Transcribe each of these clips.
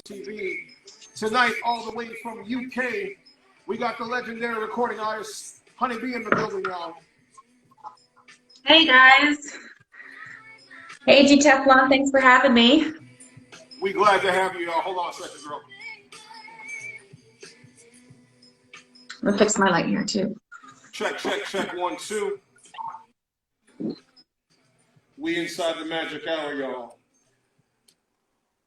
TV. Tonight, all the way from UK, we got the legendary recording artist, Hunny B in the building, y'all. Hey, guys. Hey, D-TEFLON, thanks for having me. We glad to have you, y'all. Hold on a second, girl. I'm gonna fix my light here, too. Check, 1, 2. We inside the magic hour, y'all.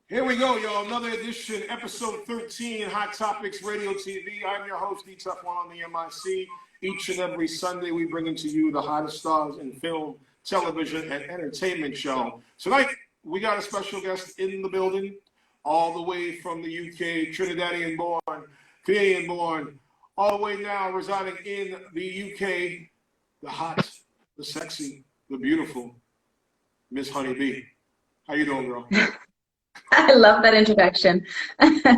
Here we go, y'all. Another edition, episode 13, Hot Topics Radio TV. I'm your host, D-TEFLON on the MIC. Each and every Sunday, we bring into you the hottest stars in film, television, and entertainment show. Tonight, we got a special guest in the building, all the way from the UK, Trinidadian born, Canadian born, all the way now residing in the UK, the hot, the sexy, the beautiful, Miss Hunny B. How you doing, girl? I love that introduction.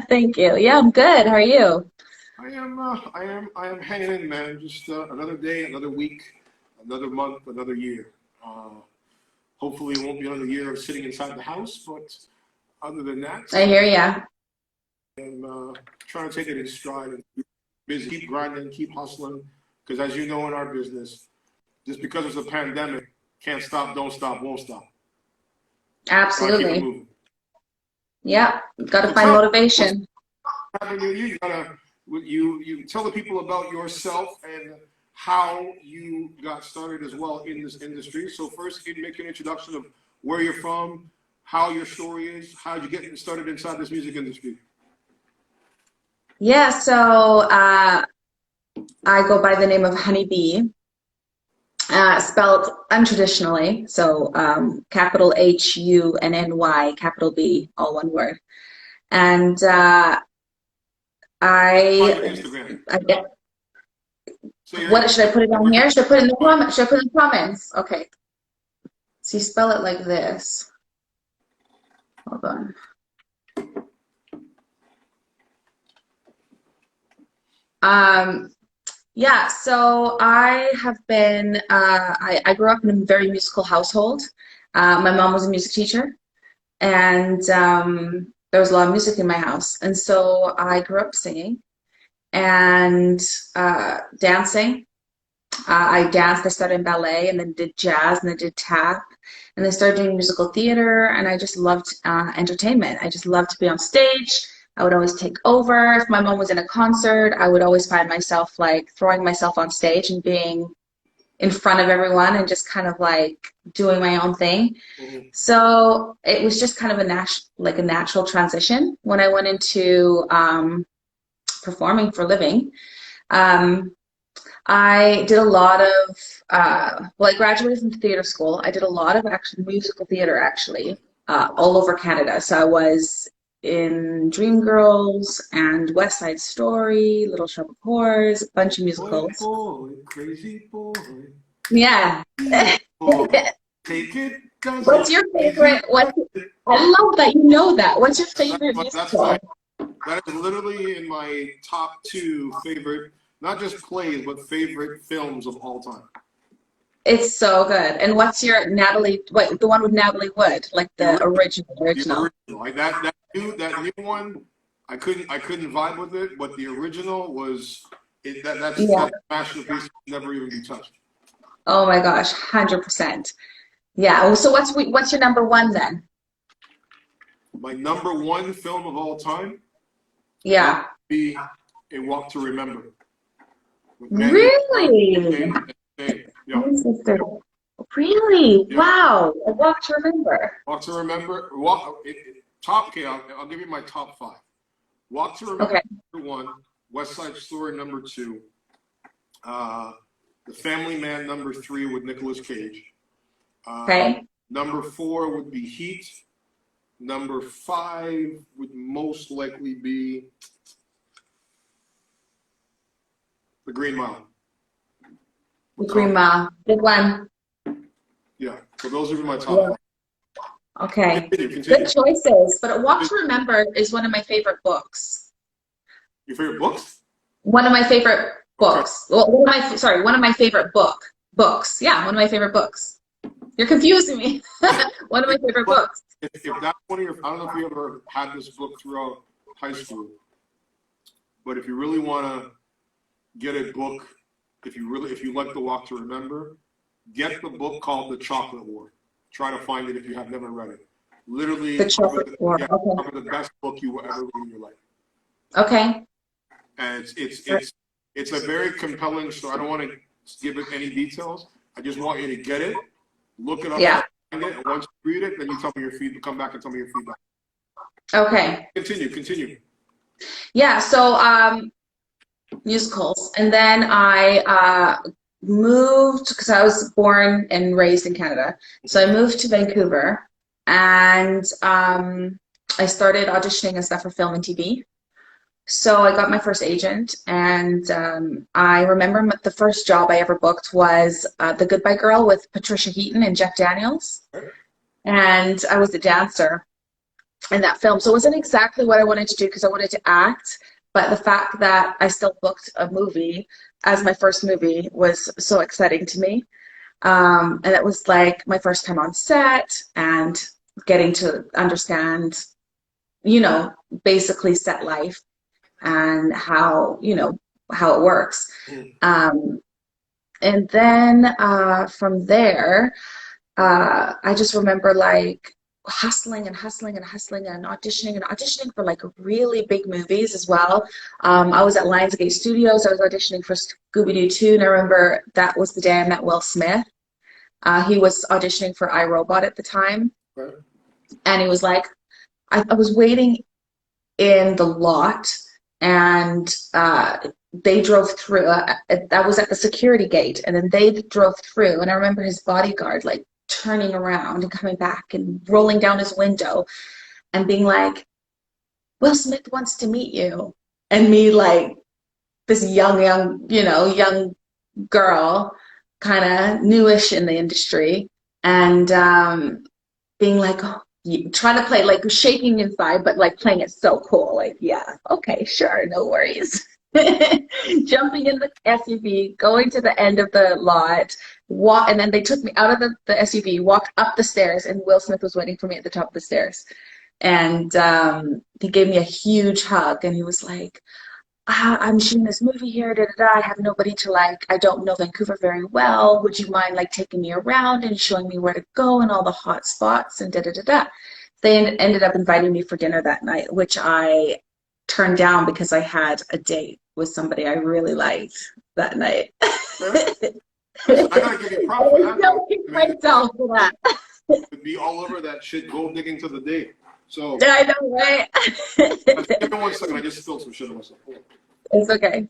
Thank you. Yeah, I'm good. How are you? I am hanging in, man. Just another day, another week, another month, another year. Hopefully it won't be another year of sitting inside the house, but other than that, I hear ya. I'm trying to take it in stride and keep busy, keep grinding, keep hustling. Because as you know in our business, just because it's a pandemic, can't stop, don't stop, won't stop. Absolutely. Yeah, got to find motivation. You gotta you tell the people about yourself and how you got started as well in this industry. So first, can you make an introduction of where you're from, how your story is, how did you get started inside this music industry? Yeah, so I go by the name of Hunny B, spelled untraditionally, so capital Hunny, capital B, all one word. And what should I put it down here? Should I put it in the comments? Should I put it in the comments? Okay. So you spell it like this. Hold on. Yeah, so I have been, I grew up in a very musical household. My mom was a music teacher, and there was a lot of music in my house. And so I grew up singing and dancing. I danced, I started in ballet and then did jazz and then did tap and then started doing musical theater, and I just loved entertainment. I just loved to be on stage. I would always take over. If my mom was in a concert, I would always find myself like throwing myself on stage and being in front of everyone and just kind of like doing my own thing. Mm-hmm. So it was just kind of a natural transition when I went into performing for a living. I did a lot of, I graduated from theater school. I did a lot of musical theater all over Canada. So I was in Dreamgirls and West Side Story, Little Shop of Horrors, a bunch of musicals. Boy, crazy boy. Yeah. Boy, take it. What's your favorite? I love that you know that. What's your favorite musical? That is literally in my top 2 favorite, not just plays, but favorite films of all time. It's so good. And what's your the one with Natalie Wood, like the original? Like that new one, I couldn't vibe with it, but the original was that's a masterpiece, never even be touched. Oh my gosh, 100%. Yeah. So what's your number 1 then? My number 1 film of all time? Yeah. Would be A Walk to Remember. Really? Yeah. Really? Yeah. Wow. A Walk to Remember. Walk to Remember. Okay, I'll give you my top 5. Walk to Remember, okay. Number 1. West Side Story, number 2. The Family Man, number 3 with Nicolas Cage. Okay. Number 4 would be Heat. Number 5 would most likely be The Green Mile. The Green Mile. Good one. Yeah. So those are my top 5. Okay. Continue. Good choices. But A Walk to Remember is one of my favorite books. Your favorite books? One of my favorite books. Okay. Well, one of my favorite books. Yeah, one of my favorite books. You're confusing me. One of my favorite books. If that's one of your, I don't know if you ever had this book throughout high school. But if you really want to get a book, if you like The Walk to Remember, get the book called The Chocolate War. Try to find it if you have never read it. Literally, The Chocolate War. Yeah, Okay. probably the best book you will ever read in your life. Okay. And it's a very compelling story. I don't want to give it any details. I just want you to get it, look it up, Yeah. and once you read it, then you tell me your feedback. Come back and tell me your feedback. Okay. Continue. Yeah. So musicals, and then I moved because I was born and raised in Canada. So I moved to Vancouver, and I started auditioning and stuff for film and TV. So I got my first agent, and I remember the first job I ever booked was The Goodbye Girl with Patricia Heaton and Jeff Daniels, and I was a dancer in that film. So it wasn't exactly what I wanted to do because I wanted to act, but the fact that I still booked a movie as my first movie was so exciting to me. And it was like my first time on set and getting to understand, basically set life and how how it works. And then from there, I just remember like hustling and auditioning for like really big movies as well. I was at Lionsgate Studios. I was auditioning for Scooby-Doo 2, and I remember that was the day I met Will Smith. He was auditioning for iRobot at the time, and he was like, I was waiting in the lot, and they drove through. I was at the security gate, and then they drove through, and I remember his bodyguard like turning around and coming back and rolling down his window and being like, Will Smith wants to meet you. And me like this young girl, kind of newish in the industry, and being like, oh, trying to play like shaking inside, but like playing it so cool. Like, yeah, okay, sure, no worries. Jumping in the SUV, going to the end of the lot, and then they took me out of the SUV, walked up the stairs, and Will Smith was waiting for me at the top of the stairs. And he gave me a huge hug, and he was like, I'm shooting this movie here, da, da, da. I have nobody to like, I don't know Vancouver very well. Would you mind like taking me around and showing me where to go and all the hot spots and da, da, da, da. They ended up inviting me for dinner that night, which I turned down because I had a date with somebody I really liked that night. I gotta give you props for that. Don't kick myself for that. It'd be all over that shit, gold digging to the date. So Yeah, I know, right? give me 1 second. I just spilled some shit on myself. It's okay.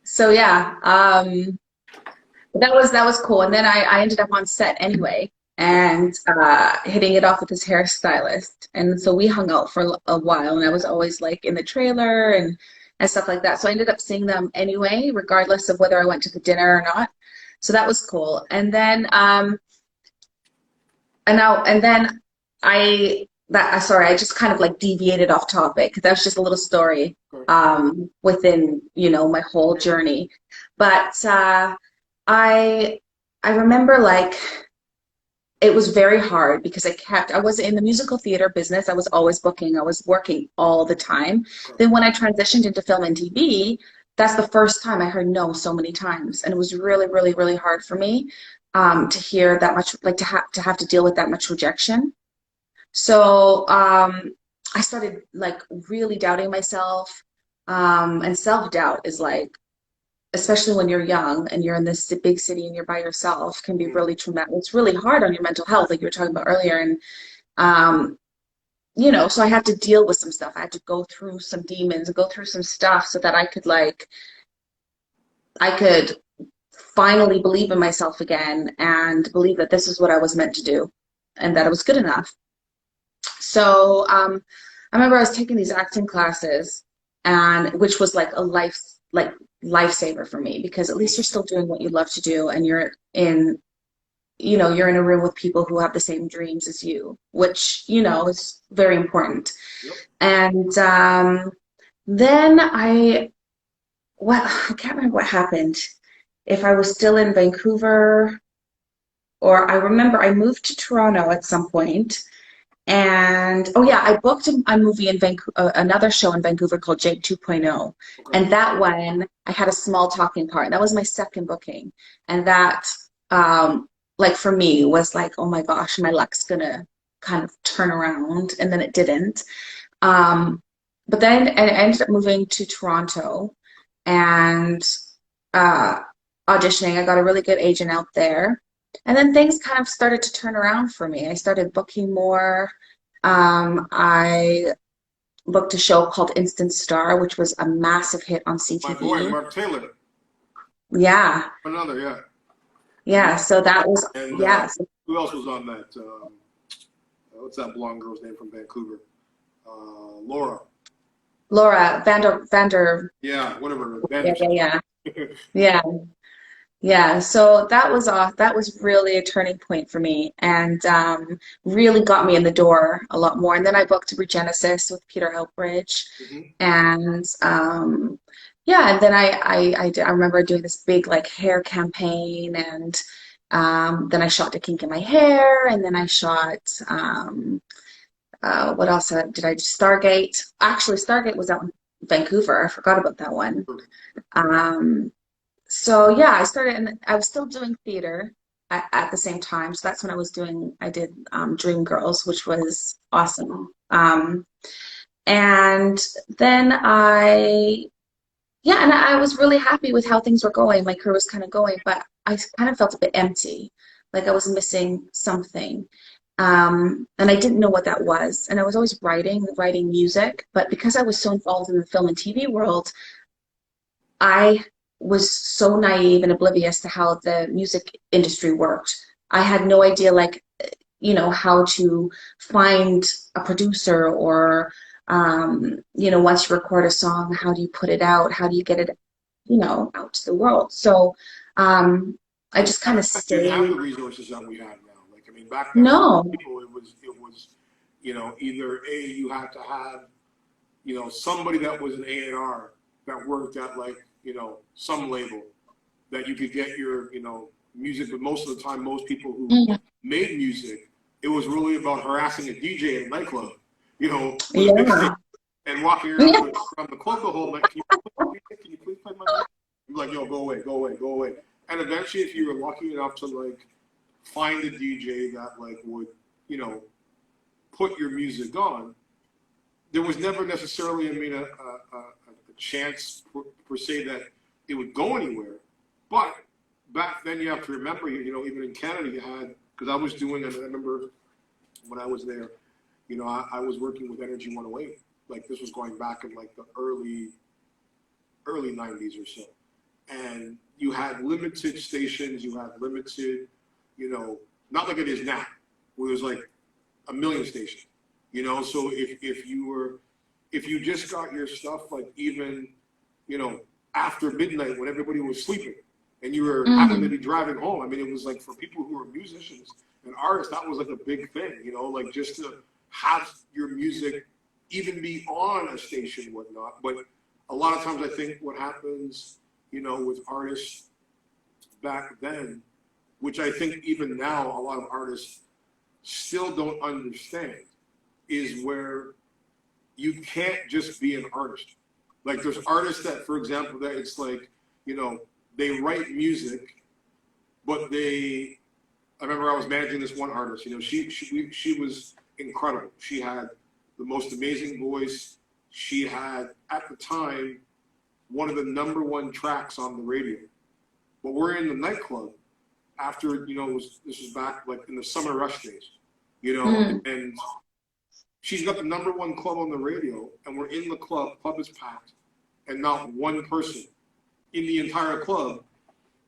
So yeah, that was cool. And then I ended up on set anyway, and hitting it off with this hairstylist. And so we hung out for a while, and I was always like in the trailer and stuff like that. So I ended up seeing them anyway, regardless of whether I went to the dinner or not. So that was cool. And then I just kind of like deviated off topic. That was just a little story within, my whole journey. But I remember like it was very hard because I was in the musical theater business. I was always booking. I was working all the time. Then when I transitioned into film and TV, that's the first time I heard no so many times. And it was really, really, really hard for me to hear that much, like to have to deal with that much rejection. So I started like really doubting myself. And self-doubt is like, especially when you're young and you're in this big city and you're by yourself, can be really traumatic. It's really hard on your mental health, like you were talking about earlier. And, so I had to deal with some stuff. I had to go through some demons, go through some stuff so that I could finally believe in myself again and believe that this is what I was meant to do and that it was good enough. So I remember I was taking these acting classes, and which was like a lifesaver for me, because at least you're still doing what you love to do, and you're in a room with people who have the same dreams as you, which is very important. Yep. And then I can't remember what happened. If I was still in Vancouver or I remember I moved to Toronto at some point, and oh yeah, I booked a movie in Vancouver, another show in Vancouver called Jake 2.0, Okay. and that one I had a small talking part. That was my second booking, and that like for me was like, oh my gosh, my luck's gonna kind of turn around, and then it didn't. Um, but then I ended up moving to Toronto and uh, auditioning. I got a really good agent out there. And then things kind of started to turn around for me. I started booking more. I booked a show called Instant Star, which was a massive hit on My boy, CTV. Mark Taylor. Yeah, Another, yeah. yeah. So that was, And yes. who else was on that? What's that blonde girl's name from Vancouver? Laura. Laura Vander, Yeah, whatever. yeah, Vander. yeah, yeah. Yeah. Yeah, so that was really a turning point for me and really got me in the door a lot more. And then I booked Regenesis with Peter Outbridge Mhm. and yeah, and then I remember doing this big like hair campaign and then I shot To Kink in My Hair and then I shot what else did I do? Stargate. Actually, Stargate was out in Vancouver. I forgot about that one. Um, so yeah, I started, and I was still doing theater at the same time. So that's when I did Dreamgirls, which was awesome. And then yeah, and I was really happy with how things were going. My career was kind of going, but I kind of felt a bit empty, like I was missing something. And I didn't know what that was. And I was always writing music, but because I was so involved in the film and TV world, I was so naive and oblivious to how the music industry worked. I had no idea, like, how to find a producer or, once you record a song, how do you put it out? How do you get it, out to the world? So, I just kind of Didn't have the stayed. resources that we have now. Like, I mean, back then for No. people, it was, either you had to have, somebody that was an A&R that worked at like, some label that you could get your, music. But most of the time, most people who Mm, made music, it was really about harassing a DJ in a nightclub, with a mixtape yeah. and walking around, Yeah. around the club the whole night. Can you please play my music? You're like, yo, go away, go away, go away. And eventually, if you were lucky enough to like find a DJ that like would, put your music on, there was never necessarily, I mean, a chance per se that it would go anywhere. But back then, you have to remember, even in Canada, you had, because I was doing, and I remember when I was there, I was working with Energy 108. Like this was going back in like the early 90s or so. And you had limited stations, you had limited, not like it is now, where there's like a million stations, so if you just got your stuff like even, after midnight when everybody was sleeping and you were happened to Mhm. be driving home, I mean, it was like for people who were musicians and artists, that was like a big thing, like just to have your music even be on a station and whatnot. But a lot of times I think what happens, with artists back then, which I think even now a lot of artists still don't understand, is where you can't just be an artist. Like there's artists that, for example, that it's like, they write music, but I remember I was managing this one artist, she was incredible. She had the most amazing voice. She had, at the time, one of the #1 tracks on the radio. But we're in the nightclub after, this was back like in the summer rush days, Mm. and she's got the #1 club on the radio, and we're in the club is packed, and not one person in the entire club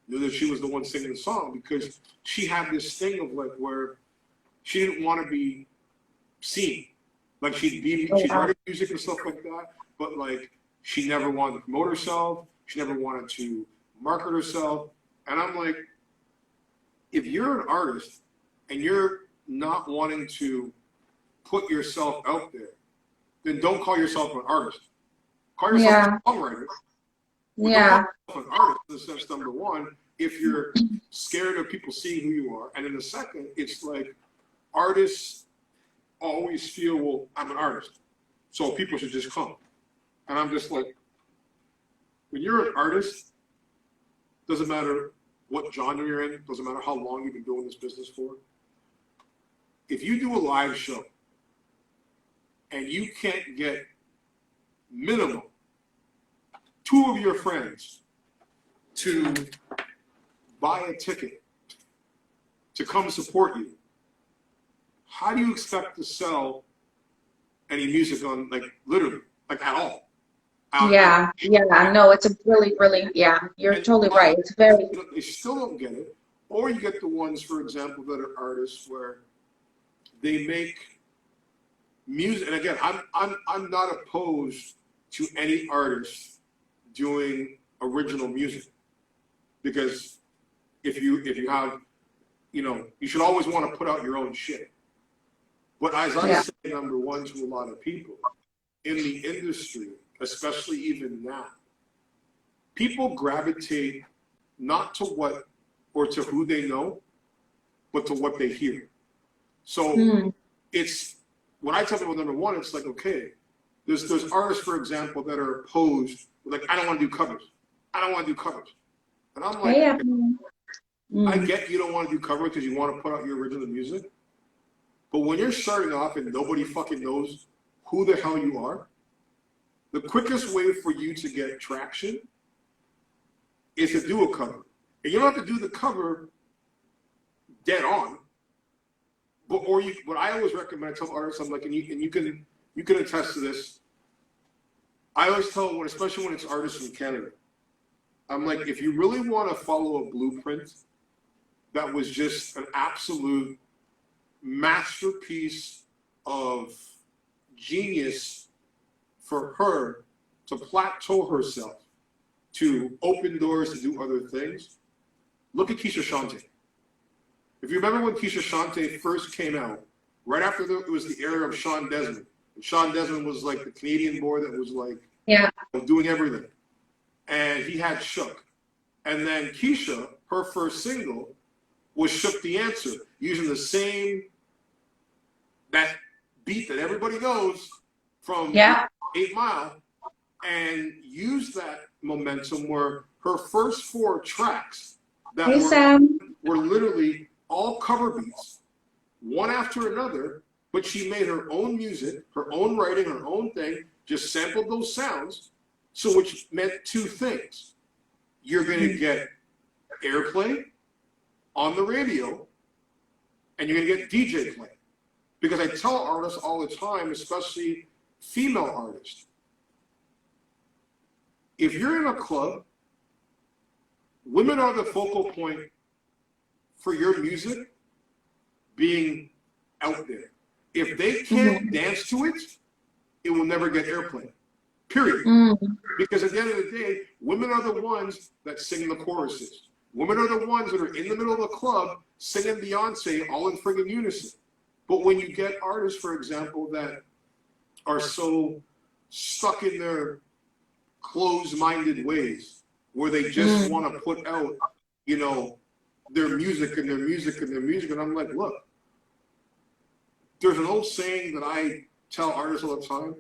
knew that she was the one singing the song because she had this thing of like where she didn't want to be seen. Like Oh, she's wow. writing music and stuff like that, but like she never wanted to promote herself. She never wanted to market herself. And I'm like, if you're an artist and you're not wanting to put yourself out there, then don't call yourself an artist. Call yourself Yeah. a songwriter, but don't call Yeah. yourself an artist in the sense #1. if you're scared of people seeing who you are. And in the second, it's like artists always feel, well, I'm an artist, so people should just come. And I'm just like, when you're an artist, doesn't matter what genre you're in, doesn't matter how long you've been doing this business for. If you do a live show and you can't get minimum 2 of your friends to buy a ticket to come support you, how do you expect to sell any music on, like, literally, like, at all? Yeah, no, it's a really, really, yeah, you're totally right. It's very, They still don't get it. Or you get the ones, for example, that are artists where they make music. And again, I'm not opposed to any artist doing original music, because if you have, you should always want to put out your own shit. But as I say, number one, to a lot of people in the industry, especially even now, people gravitate not to what or to who they know, but to what they hear. So it's, when I tell people, number one, it's like, okay, there's artists, for example, that are opposed, like, I don't want to do covers. I don't want to do covers. And I'm like, I get you don't want to do covers because you want to put out your original music. But when you're starting off and nobody fucking knows who the hell you are, the quickest way for you to get traction is to do a cover. And you don't have to do the cover dead on. But what I always recommend, I tell artists, I'm like, and you can attest to this. I always tell them, especially when it's artists from Canada, I'm like, if you really want to follow a blueprint that was just an absolute masterpiece of genius for her to plateau herself, to open doors to do other things, look at Keisha Shante. If you remember when Keisha Shante first came out, right after it was the era of Sean Desmond. And Sean Desmond was like the Canadian boy that was like doing everything. And he had Shook. And then Keisha, her first single, was Shook the Answer, using the same, that beat that everybody knows from 8 Mile, and used that momentum where her first 4 tracks that were literally all cover beats, one after another, but she made her own music, her own writing, her own thing, just sampled those sounds, so which meant 2 things. You're going to get airplay on the radio, and you're going to get DJ play. Because I tell artists all the time, especially female artists, if you're in a club, women are the focal point for your music being out there. If they can't dance to it, it will never get airplay. Period. Because at the end of the day, women are the ones that sing the choruses. Women are the ones that are in the middle of the club singing Beyonce all in friggin' unison. But when you get artists, for example, that are so stuck in their closed-minded ways, where they just want to put out, their music and their music and their music, and I'm like, look, there's an old saying that I tell artists all the time: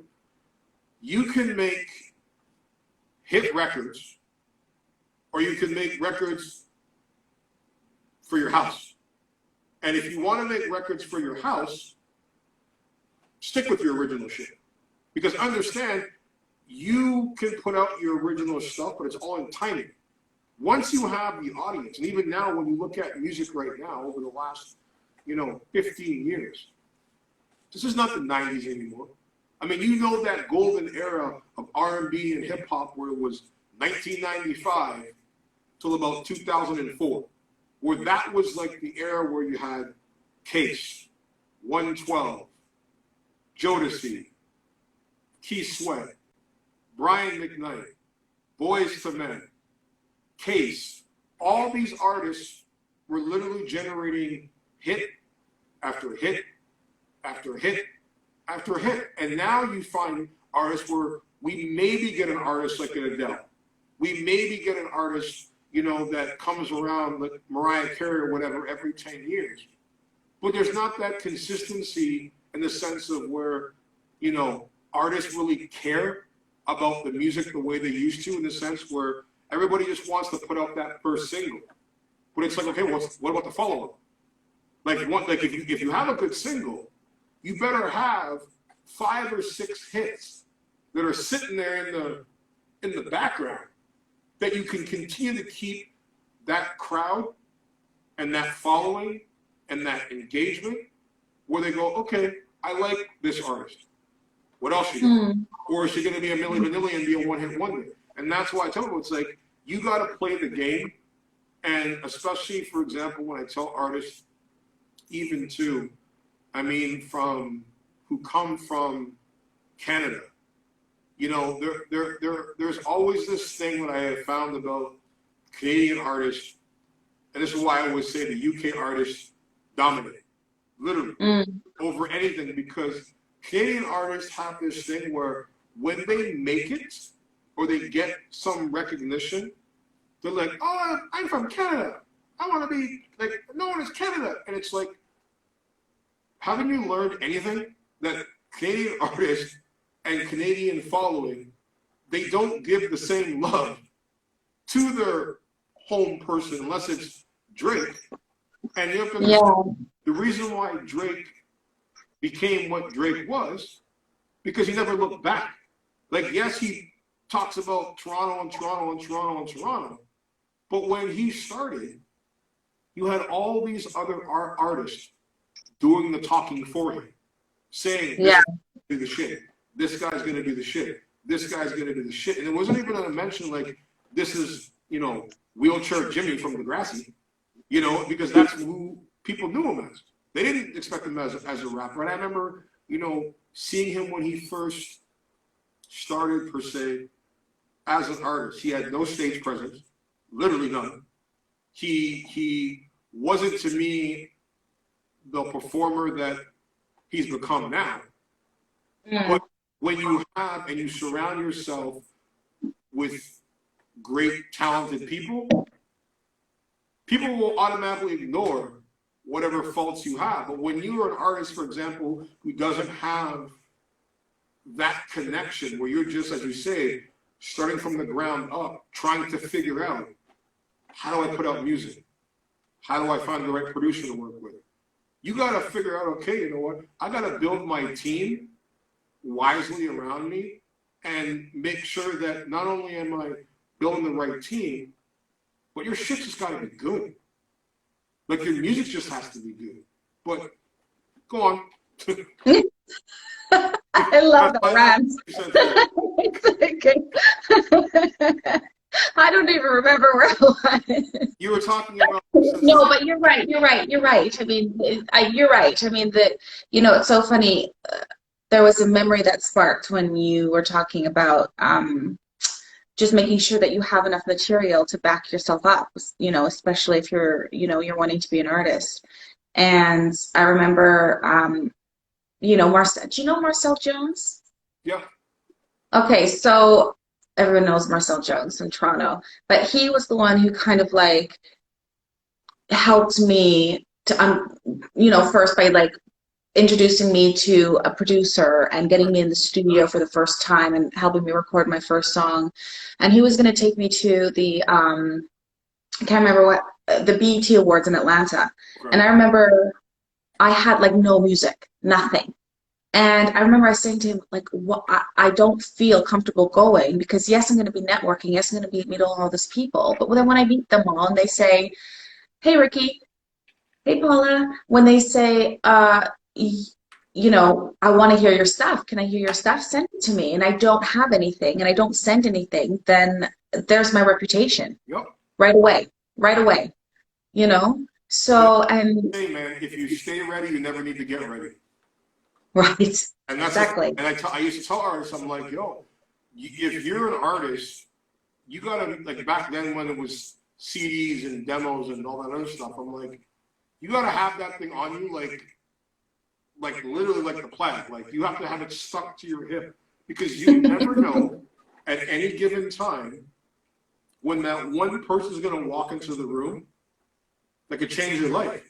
you can make hit records, or you can make records for your house. And if you want to make records for your house, stick with your original shit. Because understand, you can put out your original stuff, but it's all in timing. Once you have the audience, and even now when you look at music right now, over the last, 15 years, this is not the 90s anymore. I mean, that golden era of R&B and hip hop where it was 1995 till about 2004. Where that was like the era where you had Case, 112, Jodeci, Keith Sweat, Brian McKnight, Boyz II Men, Case. All these artists were literally generating hit after hit after hit after hit. And now you find artists where we maybe get an artist like an Adele. We maybe get an artist you know, that comes around like Mariah Carey or whatever every 10 years. But there's not that consistency in the sense of where, you know, artists really care about the music the way they used to, in the sense where everybody just wants to put out that first single. But it's like, okay, what about the follow-up? Like if you have a good single, you better have 5 or 6 hits that are sitting there in the background that you can continue to keep that crowd and that following and that engagement where they go, okay, I like this artist. What else you got? Or is she going to be a Milli Vanilli and be a one-hit wonder? And that's why I tell them, it's like, you got to play the game. And especially, for example, when I tell artists, even too, I mean, who come from Canada, you know, there's always this thing that I have found about Canadian artists, and this is why I always say the UK artists dominate, literally, over anything, because Canadian artists have this thing where when they make it or they get some recognition, they're like, oh, I'm from Canada. I want to be like known as Canada. And it's like, haven't you learned anything? That Canadian artists and Canadian following, they don't give the same love to their home person unless it's Drake. And you have to understand, the reason why Drake became what Drake was, because he never looked back. Like, yes, he talks about Toronto and Toronto and Toronto and Toronto, but when he started, you had all these other artists doing the talking for him, saying, this guy's gonna do the shit. This guy's gonna do the shit. This guy's gonna do the shit. And it wasn't even a mention like, this is, you know, Wheelchair Jimmy from Degrassi, you know, because that's who people knew him as. They didn't expect him as a rapper. And I remember, you know, seeing him when he first started, per se, as an artist. He had no stage presence, literally none. He wasn't, to me, the performer that he's become now. But when you have and you surround yourself with great, talented people, people will automatically ignore whatever faults you have. But when you are an artist, for example, who doesn't have that connection, where you're just, as you say, starting from the ground up, trying to figure out, how do I put out music? How do I find the right producer to work with? You got to figure out, okay, you know what? I got to build my team wisely around me and make sure that not only am I building the right team, but your shit just got to be good. Like, your music just has to be good. But go on. I love the rant. I don't even remember where I was. You were talking about... No, but you're right. You're right. You're right. I mean, you're right. I mean, that, you know, it's so funny. There was a memory that sparked when you were talking about just making sure that you have enough material to back yourself up, you know, especially if you're, you know, you're wanting to be an artist. And I remember, you know, do you know Marcel Jones? Yeah. Okay, so everyone knows Marcel Jones in Toronto, but he was the one who kind of like helped me to, you know, first by like introducing me to a producer and getting me in the studio for the first time and helping me record my first song. And he was going to take me to the, I can't remember what, the BET Awards in Atlanta. Okay. And I remember I had like no music, nothing. And I remember I saying to him, like, what, I don't feel comfortable going because, yes, I'm going to be networking. Yes, I'm going to meet all these people. But then when I meet them all and they say, hey, Ricky, hey, Paula, when they say, you know, I want to hear your stuff. Can I hear your stuff? Send it to me. And I don't have anything and I don't send anything, then there's my reputation. Yep. Right away, you know? So, and... Hey, man, if you stay ready, you never need to get ready. Right. And that's exactly. And I used to tell artists, I'm like, yo, if you're an artist, you gotta, like, back then when it was CDs and demos and all that other stuff, I'm like, you gotta have that thing on you, like literally like the plaid. Like, you have to have it stuck to your hip because you never know at any given time when that one person is going to walk into the room that could change your life.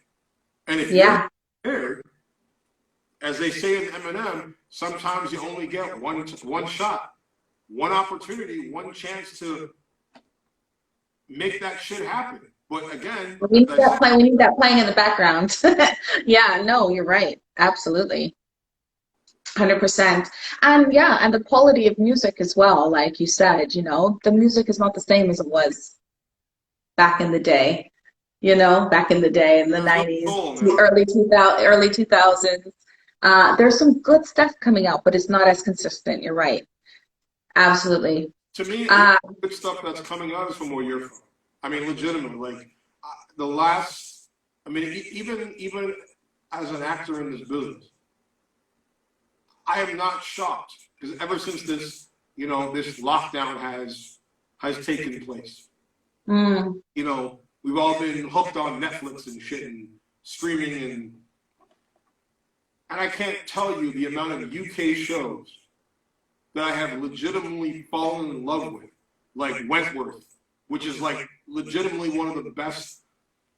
And if you're prepared, as they say in Eminem, sometimes you only get one shot, one opportunity, one chance to make that shit happen. But again, we need that playing in the background. Yeah, no, you're right. Absolutely. 100%. And yeah, and the quality of music as well, like you said, the music is not the same as it was back in the day, back in the day in the 90s, the early 2000s. There's some good stuff coming out, but it's not as consistent. You're right. Absolutely. To me, the good stuff that's coming out is from where you're from. I mean, legitimately, like even as an actor in this business, I am not shocked because ever since this lockdown has taken place, we've all been hooked on Netflix and shit and streaming and I can't tell you the amount of UK shows that I have legitimately fallen in love with, like Wentworth, which is like legitimately one of the best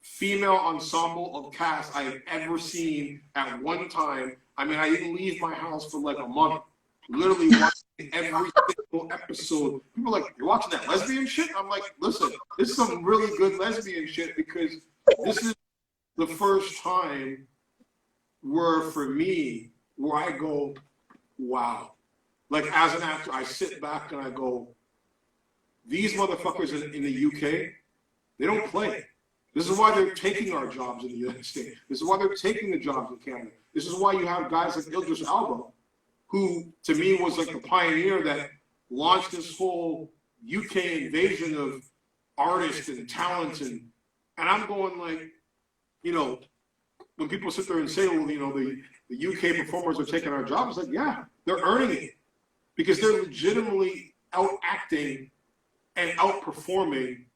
female ensemble of cast I have ever seen at one time. I mean, I didn't leave my house for like a month, literally watching every single episode. People are like, you're watching that lesbian shit? I'm like, listen, this is some really good lesbian shit because this is the first time for me, where I go, wow. Like as an actor, I sit back and I go, these motherfuckers in the UK, they don't play. This is why they're taking our jobs in the United States. This is why they're taking the jobs in Canada. This is why you have guys like Idris Elba, who to me was like the pioneer that launched this whole UK invasion of artists and talent. And I'm going like, when people sit there and say, well, the UK performers are taking our jobs, like, yeah, they're earning it because they're legitimately out acting and outperforming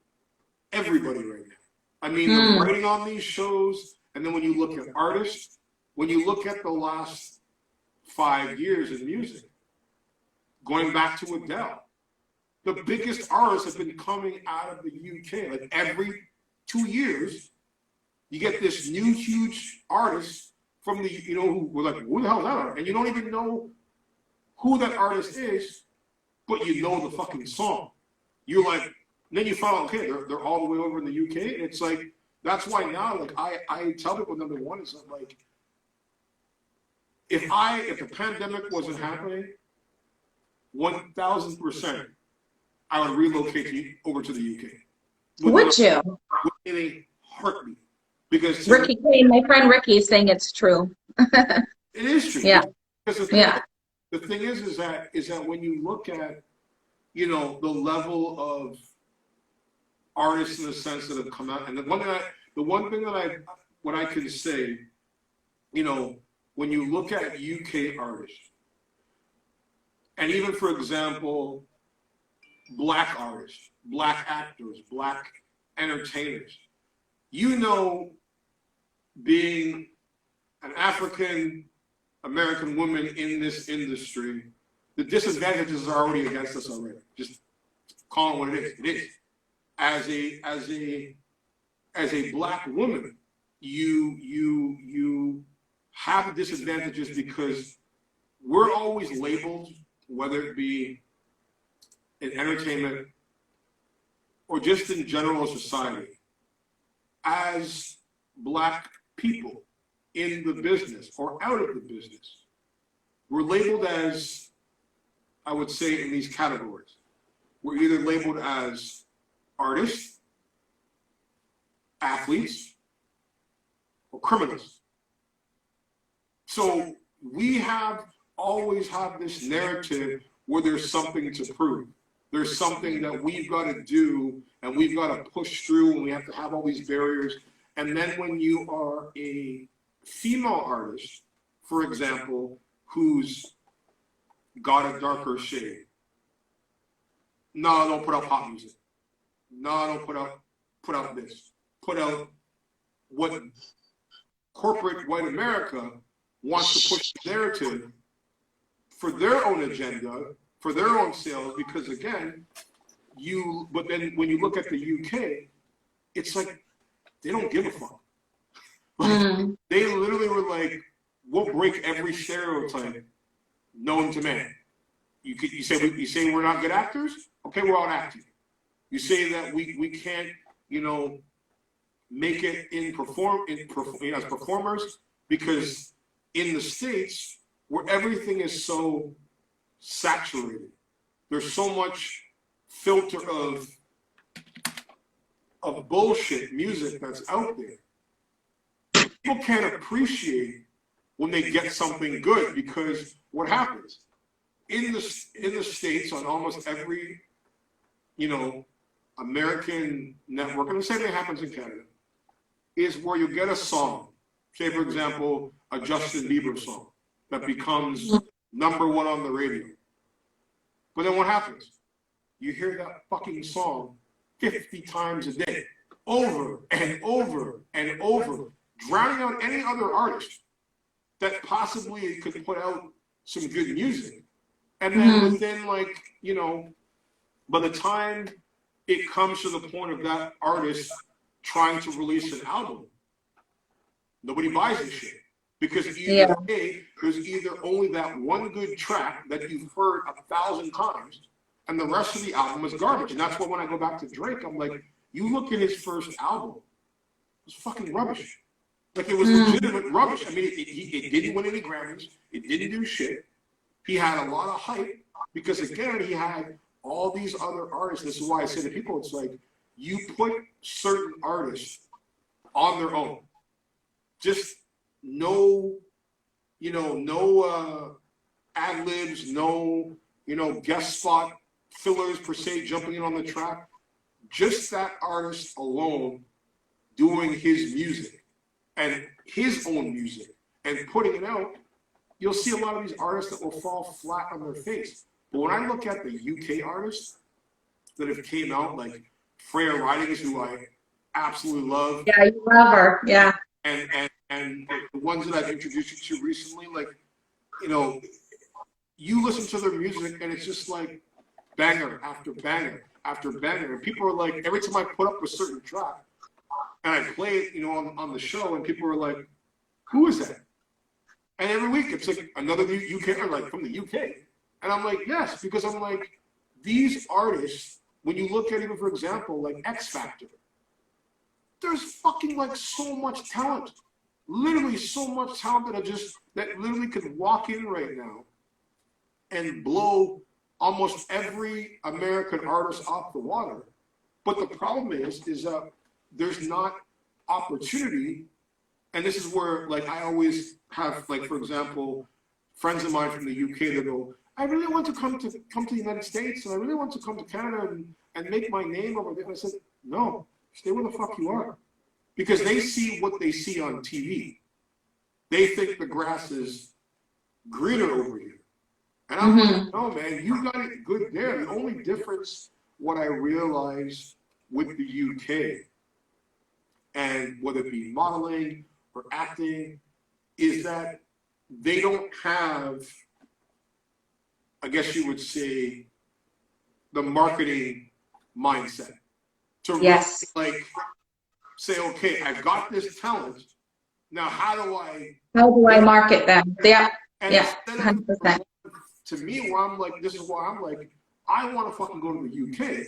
everybody right now. I mean, the writing on these shows, and then when you look at artists, when you look at the last 5 years in music, going back to Adele, the biggest artists have been coming out of the UK. Like every 2 years, you get this new huge artist from the, who we're like, who the hell is that? And you don't even know who that artist is, but you know the fucking song. You're like, then you find out, okay, they're all the way over in the UK. And it's like, that's why now, like, I tell people, number one is like, if the pandemic wasn't happening, 1,000%, I would relocate over to the UK. Would you? In a heartbeat. Because my friend Ricky is saying it's true. It is true. Yeah. Because the thing is that when you look at, the level of artists in the sense that have come out, and the one thing that I can say, when you look at UK artists, and even for example, black artists, black actors, black entertainers, being an African American woman in this industry, the disadvantages are already against us already. Just call it what it is. It is. As a black woman, you have disadvantages because we're always labeled, whether it be in entertainment or just in general society, as black people in the business or out of the business. We're labeled as, I would say, in these categories. We're either labeled as artists, athletes, or criminals. So we always have this narrative where there's something to prove. There's something that we've got to do and we've got to push through, and we have to have all these barriers. And then when you are a female artist, for example, who's got a darker shade, no, don't put out pop music. No, don't put out this. Put out what corporate white America wants to push the narrative for their own agenda, for their own sales, because again, but then when you look at the UK, it's like they don't give a fuck. Like, they literally were like, we'll break every stereotype known to man. You say we're not good actors? Okay, we're out acting. You say that we can't, make it as performers, because in the States where everything is so saturated, there's so much filter of bullshit music that's out there. People can't appreciate when they get something good, because what happens in the States on almost every American network, and the same thing happens in Canada, is where you get a song, say for example a Justin Bieber song that becomes #1 on the radio. But then what happens? You hear that fucking song 50 times a day, over and over and over, drowning out any other artist that possibly could put out some good music. And then within, by the time it comes to the point of that artist trying to release an album, nobody buys this shit. Because there's either only that one good track that you've heard 1,000 times, and the rest of the album is garbage. And that's why when I go back to Drake, I'm like, you look at his first album, it was fucking rubbish. Like, it was legitimate rubbish. I mean, it didn't win any Grammys. It didn't do shit. He had a lot of hype because, again, he had all these other artists. This is why I say to people, it's like, you put certain artists on their own. Just no ad-libs, no, guest spot fillers per se jumping in on the track. Just that artist alone doing his music and his own music and putting it out, you'll see a lot of these artists that will fall flat on their face. But when I look at the UK artists that have came out, like Freya Ridings, who I absolutely love. Yeah, you love her. Yeah. And the ones that I've introduced you to recently, like, you listen to their music and it's just like banger after banger after banger. And people are like, every time I put up a certain track and I play it, on the show, and people are like, who is that? And every week it's like another UK, or like from the UK. And I'm like, yes, because I'm like, these artists, when you look at even, for example, like X Factor, there's fucking like so much talent. Literally so much talent that literally could walk in right now and blow almost every American artist off the water. But the problem is that there's not opportunity. And this is where, like, I always have, like, for example, friends of mine from the UK that go, I really want to come to the United States, and I really want to come to Canada and make my name over there. And I said, no, stay where the fuck you are. Because they see what they see on TV. They think the grass is greener over here. And I'm like, no, man, you got it good there. The only difference, what I realized with the UK, and whether it be modeling or acting, is that they don't have, I guess you would say, the marketing mindset to really, like, say, okay, I've got this talent. Now, how do I market them? Yeah, and yeah, 100%. To me, where I'm like, this is why I'm like, I want to fucking go to the UK,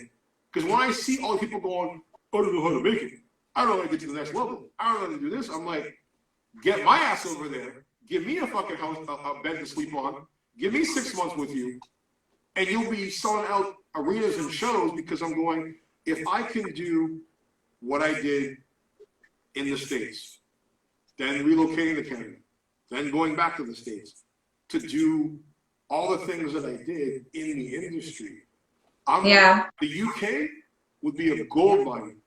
because when I see all the people going, I don't know how to make it, I don't know how to get to the next level, I don't know how to do this, I'm like, get my ass over there, give me a fucking house, a bed to sleep on, give me 6 months with you, and you'll be selling out arenas and shows, because I'm going, if I can do what I did in the States, then relocating to Canada, then going back to the States to do all the things that I did in the industry. The UK would be a gold mine,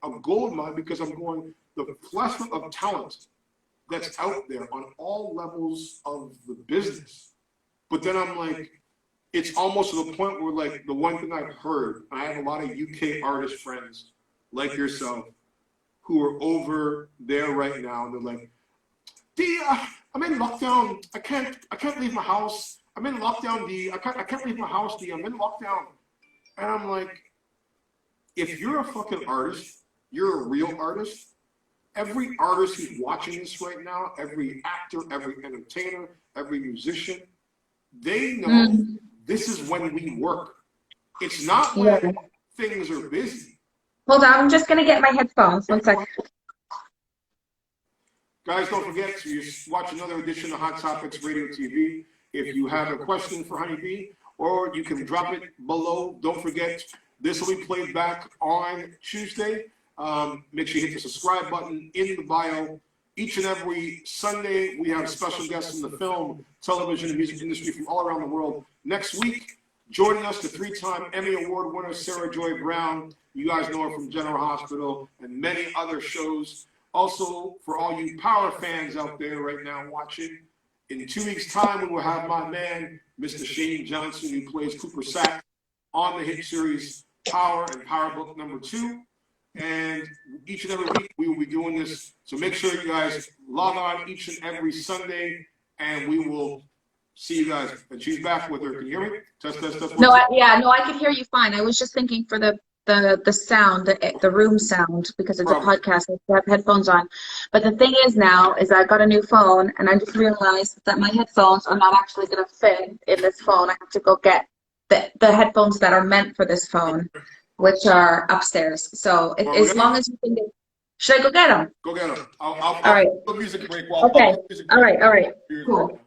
because I'm going, the plethora of talent that's out there on all levels of the business. But then I'm like, it's almost to the point where, like, the one thing I've heard, I have a lot of UK artist friends like yourself who are over there right now, and they're like, D, I'm in lockdown. I can't leave my house. I'm in lockdown, D. I can't leave my house, D. I'm in lockdown. And I'm like, if you're a fucking artist, you're a real artist. Every artist who's watching this right now, every actor, every entertainer, every musician, they know this is when we work. It's not when Yeah. things are busy. Hold on, I'm just gonna get my headphones. One second. Guys, don't forget to watch another edition of Hot Topics Radio TV. If you have a question for Honeybee, or you can drop it below. Don't forget, this will be played back on Tuesday. Make sure you hit the subscribe button in the bio. Each and every Sunday, we have special guests in the film, television, and music industry from all around the world. Next week, joining us, the 3-time Emmy Award winner, Sarah Joy Brown. You guys know her from General Hospital and many other shows. Also, for all you Power fans out there right now watching, in 2 weeks' time, we will have my man, Mr. Shane Johnson, who plays Cooper Sack on the hit series Power and Power Book #2. And each and every week, we will be doing this. So make sure you guys log on each and every Sunday, and we will see you guys. And she's back with her. Can you hear me? Test, test, test. No, I can hear you fine. I was just thinking for the sound, the room sound, because it's a podcast. I have headphones on. But the thing is now is I got a new phone, and I just realized that my headphones are not actually going to fit in this phone. I have to go get the headphones that are meant for this phone, which are upstairs. So as long as you can get, should I go get them? Go get them. All right. Put music break while. Okay. Music All break. right. Cool.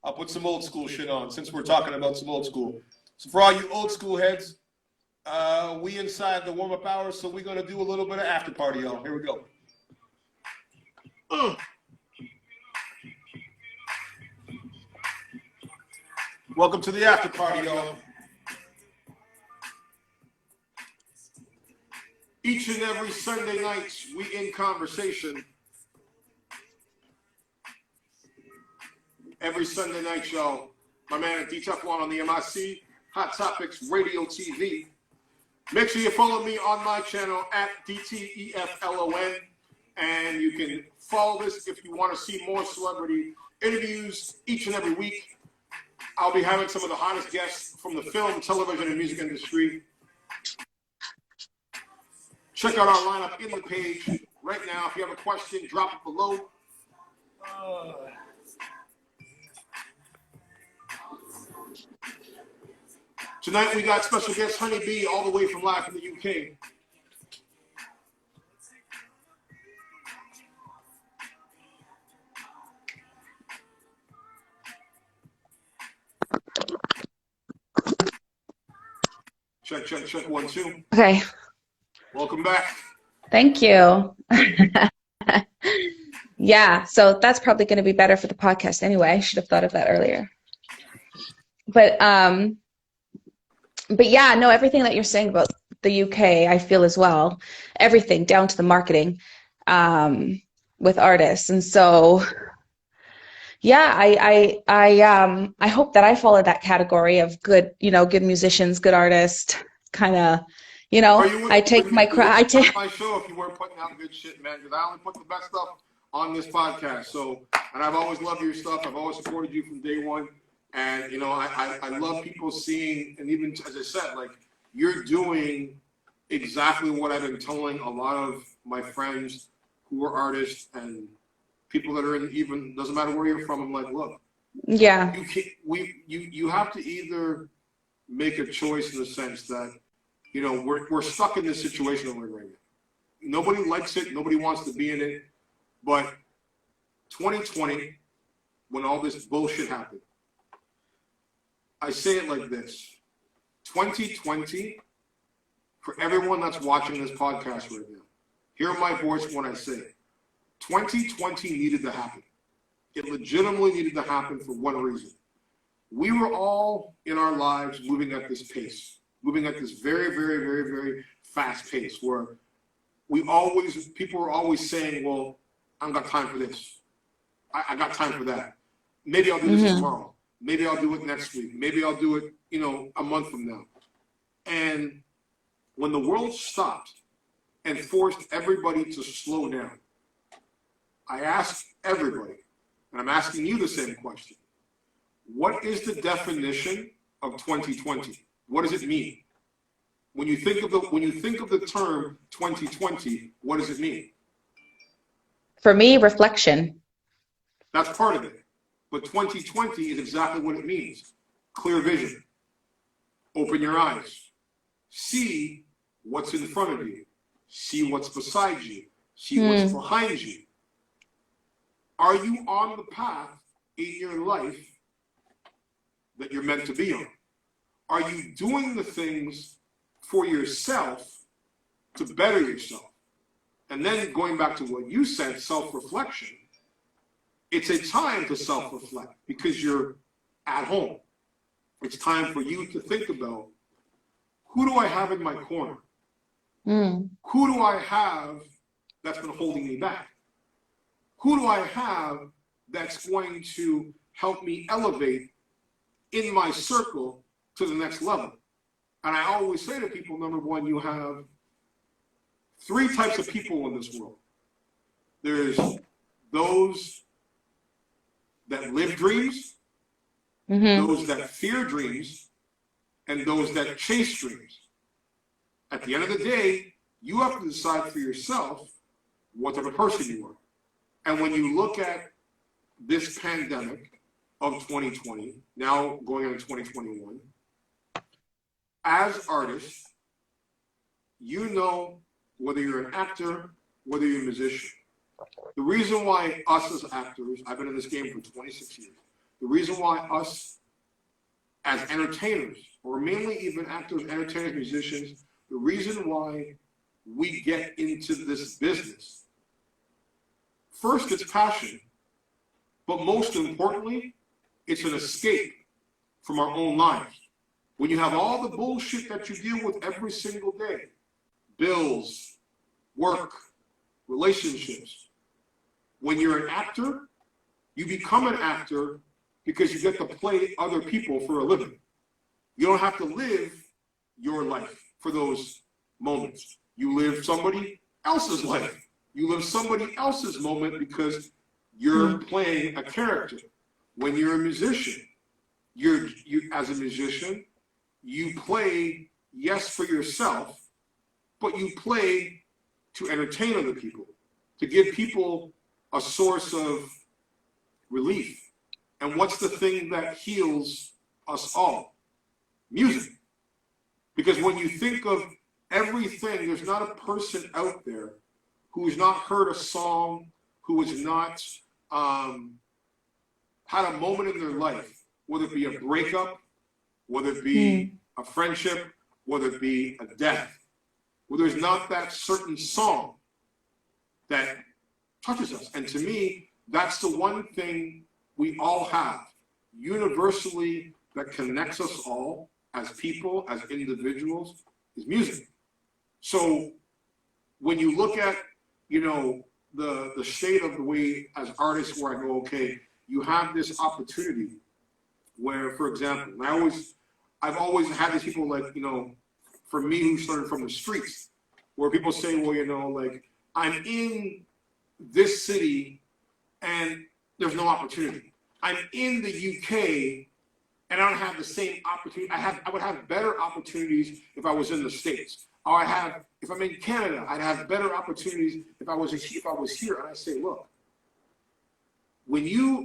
I'll put some old school shit on since we're talking about some old school. So for all you old school heads, we inside the warm-up hours, so we're gonna do a little bit of after party, y'all. Here we go. Welcome to the after party, y'all. Each and every Sunday night, we in conversation. Every Sunday night, y'all. My man D-TEFLON on the MIC, Hot Topics Radio TV. Make sure you follow me on my channel at D-TEFLON. And you can follow this if you want to see more celebrity interviews each and every week. I'll be having some of the hottest guests from the film, television, and music industry. Check out our lineup in the page right now. If you have a question, drop it below. Tonight we got special guest Honeybee all the way from live from the UK. Check, 1, 2. Okay. Welcome back. Thank you. Yeah, so that's probably going to be better for the podcast anyway. I should have thought of that earlier. But yeah, no, everything that you're saying about the UK, I feel as well. Everything down to the marketing with artists. And so yeah, I hope that I follow that category of good, good musicians, good artists, kind of, I take my my show if you weren't putting out good shit, man, because I only put the best stuff on this podcast. So, and I've always loved your stuff. I've always supported you from day one. And, I love people seeing, and even as I said, like, you're doing exactly what I've been telling a lot of my friends who are artists and people that are in, even doesn't matter where you're from. I'm like, look, yeah, you have to either make a choice in the sense that, we're stuck in this situation we're in right now. Nobody likes it. Nobody wants to be in it. But 2020, when all this bullshit happened, I say it like this: 2020, for everyone that's watching this podcast right now, hear my voice when I say it. 2020 needed to happen. It legitimately needed to happen for one reason. We were all in our lives moving at this pace, moving at this very, very, very, very fast pace where people were always saying, well, I don't got time for this. I got time for that. Maybe I'll do this tomorrow. Maybe I'll do it next week. Maybe I'll do it, a month from now. And when the world stopped and forced everybody to slow down, I asked everybody, and I'm asking you the same question. What is the definition of 2020? What does it mean? When you think of the term 2020, what does it mean? For me, reflection. That's part of it. But 2020 is exactly what it means. Clear vision. Open your eyes. See what's in front of you. See what's beside you. See what's behind you. Are you on the path in your life that you're meant to be on? Are you doing the things for yourself to better yourself? And then going back to what you said, self-reflection, it's a time to self-reflect because you're at home. It's time for you to think about, who do I have in my corner? Who do I have that's been holding me back? Who do I have that's going to help me elevate in my circle to the next level? And I always say to people, number one, you have three types of people in this world. There's those that live dreams, those that fear dreams, and those that chase dreams. At the end of the day, you have to decide for yourself what type of person you are. And when you look at this pandemic of 2020, now going into 2021, as artists, you know, whether you're an actor, whether you're a musician, the reason why us as actors, I've been in this game for 26 years, the reason why us as entertainers, or mainly even actors, entertainers, musicians, the reason why we get into this business, first, it's passion, but most importantly, it's an escape from our own lives. When you have all the bullshit that you deal with every single day, bills, work, relationships, when you're an actor, you become an actor because you get to play other people for a living. You don't have to live your life for those moments. You live somebody else's life. You live somebody else's moment because you're playing a character. When you're a musician, you as a musician, you play, yes, for yourself, but you play to entertain other people, to give people a source of relief. And what's the thing that heals us all? Music. Because when you think of everything, there's not a person out there who has not heard a song, who has not had a moment in their life, whether it be a breakup, whether it be a friendship, whether it be a death, where there's not that certain song that touches us. And to me, that's the one thing we all have universally that connects us all as people, as individuals, is music. So when you look at, you know, the state of the way as artists, where I go, okay, you have this opportunity where, for example, I've always had these people, like, you know, for me, who started from the streets, where people say, well, you know, like, I'm in this city and there's no opportunity. I'm in the UK and I don't have the same opportunity. I would have better opportunities if I was in the States. Or if I'm in Canada, I'd have better opportunities if I was here. And I say, look,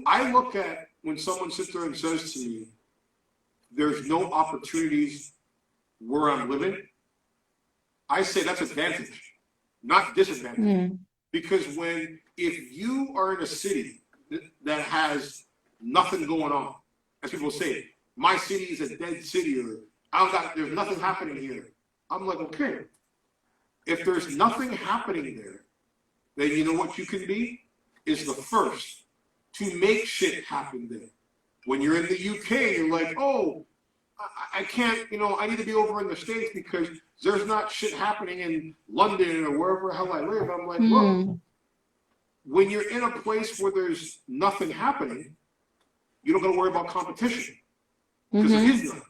I look at when someone sits there and says to me, there's no opportunities where I'm living, I say that's advantage, not disadvantage. Because if you are in a city that has nothing going on, as people say, my city is a dead city, or there's nothing happening here. I'm like, okay, if there's nothing happening there, then you know what you can be? Is the first to make shit happen there. When you're in the UK, you're like, oh, I can't, you know, I need to be over in the States because there's not shit happening in London or wherever the hell I live. I'm like, look, when you're in a place where there's nothing happening, you don't got to worry about competition because there is none.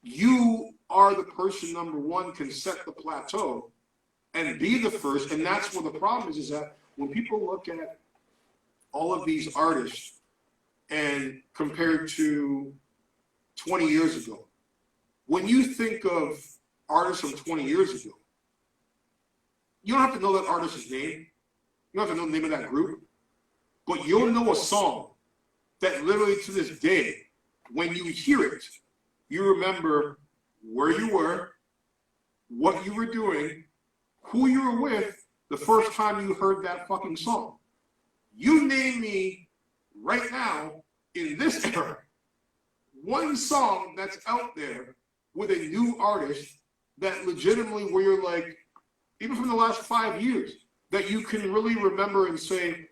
You are the person, number one, can set the plateau and be the first. And that's where the problem is that when people look at all of these artists and compared to 20 years ago, when you think of artists from 20 years ago. You don't have to know that artist's name. You don't have to know the name of that group. But you'll know a song that literally to this day, when you hear it, you remember where you were, what you were doing, who you were with the first time you heard that fucking song. You name me right now in this era one song that's out there with a new artist that legitimately where you're like, even from the last 5 years, that you can really remember and say,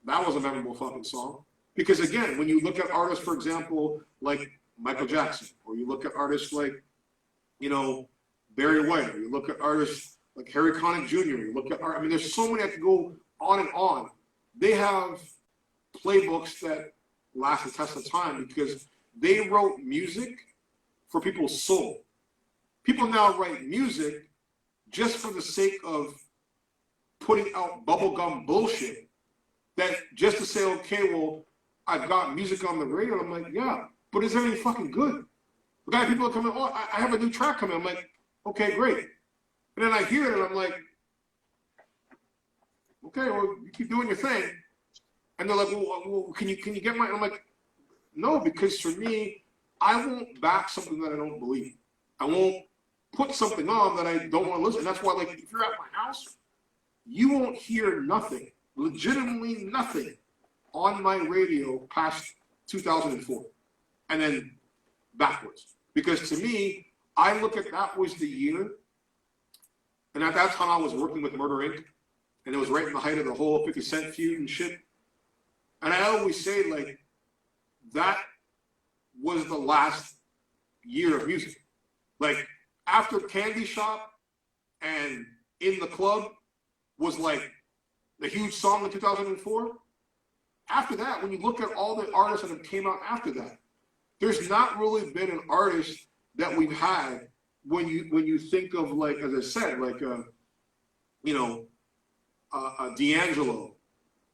that was a memorable fucking song. Because again, when you look at artists, for example, like Michael Jackson, or you look at artists like, you know, Barry White, or you look at artists like Harry Connick Jr., you look at art, I mean, there's so many that can go on and on. They have playbooks that last the test of time because they wrote music for people's soul. People now write music just for the sake of putting out bubblegum bullshit, that just to say, okay, well, I've got music on the radio. I'm like, yeah, but is there any fucking good? The guy, people are coming, oh, I have a new track coming. I'm like, okay, great. And then I hear it and I'm like, okay, well, you keep doing your thing. And they're like, well, can you get my, I'm like, no, because for me, I won't back something that I don't believe. I won't put something on that I don't want to listen. That's why, like, if you're at my house, you won't hear nothing, legitimately nothing, on my radio past 2004, and then backwards. Because to me, I look at that was the year, and at that time I was working with Murder Inc., and it was right in the height of the whole 50 Cent feud and shit. And I always say, like, that was the last year of music. Like, after Candy Shop and In the Club was like the huge song in 2004, after that, when you look at all the artists that have came out after that, there's not really been an artist that we've had when you think of, like, as I said, like a D'Angelo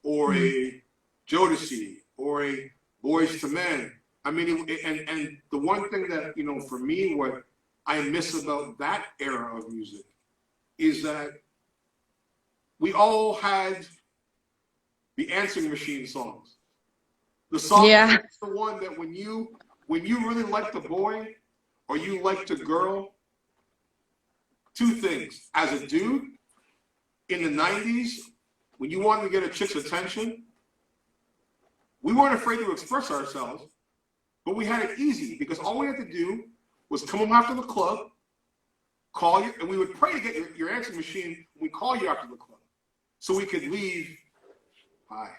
or a Jodeci or a Boyz II Men. I mean, and the one thing that, you know, for me, what I miss about that era of music is that we all had the answering machine songs. The song, Yeah. the one that when you really liked a boy or you liked a girl, two things. As a dude, in the 90s, when you wanted to get a chick's attention, we weren't afraid to express ourselves, but we had it easy because all we had to do was come home after the club, call you, and we would pray to get your answering machine when we call you after the club. So we could leave. Hi,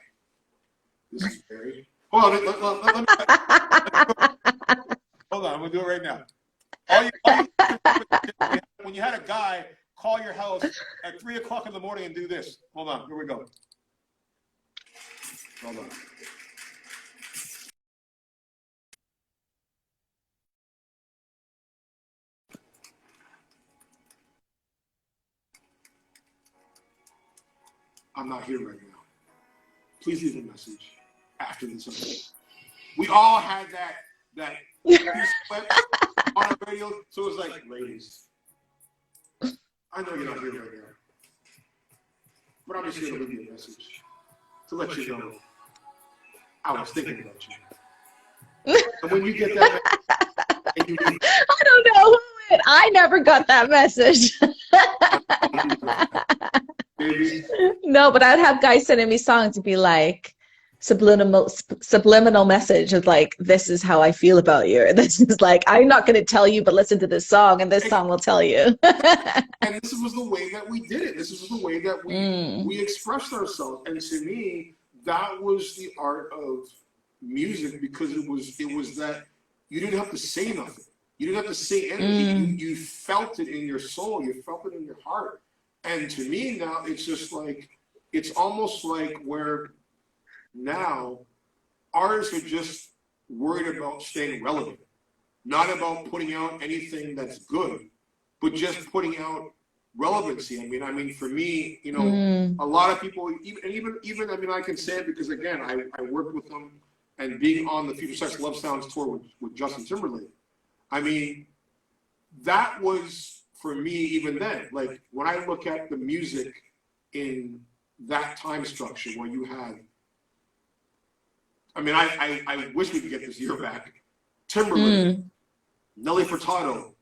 this is Barry. Hold on, let me hold on, I'm gonna do it right now. When you had a guy call your house at 3 o'clock in the morning and do this. Hold on, here we go. Hold on. I'm not here right now. Please leave a message after this. We all had that clip on the radio, so it was like, ladies, I know you're not here right now, but I'm just here to leave you a message to let you know I was thinking about you. And when you get that message, and you leave, I don't know who it. I never got that message. baby, No, but I'd have guys sending me songs to be like subliminal message of like, this is how I feel about you. Or this is like, I'm not going to tell you, but listen to this song, and this song will tell you. and this was the way that we did it. This was the way that we expressed ourselves. And to me, that was the art of music, because it was that you didn't have to say nothing. You didn't have to say anything. You felt it in your soul. You felt it in your heart. And to me now, it's just like, it's almost like where now artists are just worried about staying relevant, not about putting out anything that's good, but just putting out relevancy. I mean, for me, you know, a lot of people, even, I mean, I can say it because, again, I worked with them, and being on the Future Sex Love Sounds tour with Justin Timberlake. I mean, that was, for me, even then, like when I look at the music in that time structure where you had, I mean, I wish we could get this year back. Timberland, Nelly Furtado,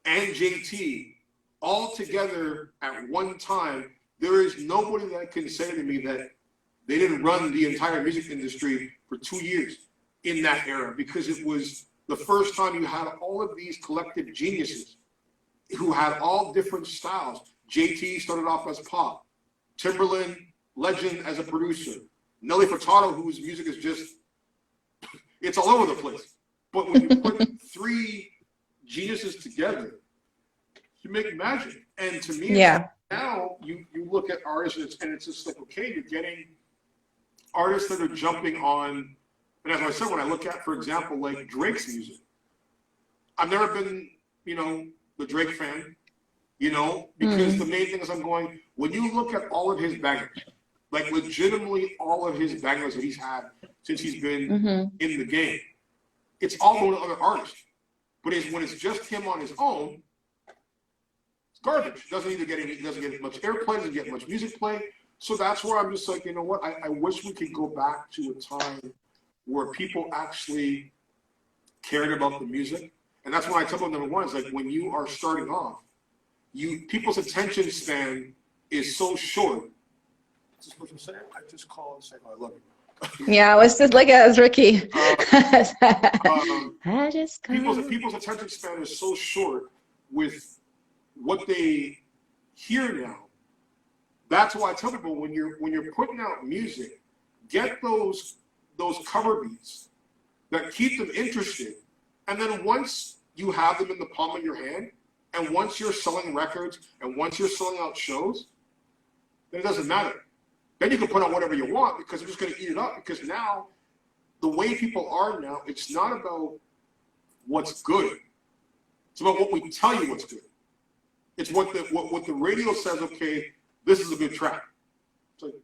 and JT all together at one time. There is nobody that can say to me that they didn't run the entire music industry for 2 years in that era, because it was the first time you had all of these collective geniuses who had all different styles. JT started off as pop, Timberland, legend as a producer, Nelly Furtado, whose music is just, it's all over the place. But when you put three geniuses together, you make magic. And to me, now you look at artists and it's just like, okay, you're getting artists that are jumping on. And as I said, when I look at, for example, like Drake's music, I've never been, the Drake fan, because the main thing is I'm going, when you look at all of his bangers, like legitimately all of his bangers that he's had since he's been in the game, it's all going to other artists. But when it's just him on his own, it's garbage. It doesn't get much airplay, doesn't get much music play. So that's where I'm just like, you know what? I wish we could go back to a time where people actually cared about the music. And that's when I tell them, number one, is like when you are starting off, people's attention span is so short. Is this what I'm saying? I just called and said, I love you. Yeah, it was just like it was Ricky. People's attention span is so short with what they hear now. That's why I tell people when you're putting out music, get those cover beats that keep them interested, and then once you have them in the palm of your hand, and once you're selling records, and once you're selling out shows, then it doesn't matter. Then you can put out whatever you want because you're just going to eat it up. Because now, the way people are now, it's not about what's good. It's about what we tell you what's good. It's what the radio says. Okay, this is a good track. It's like,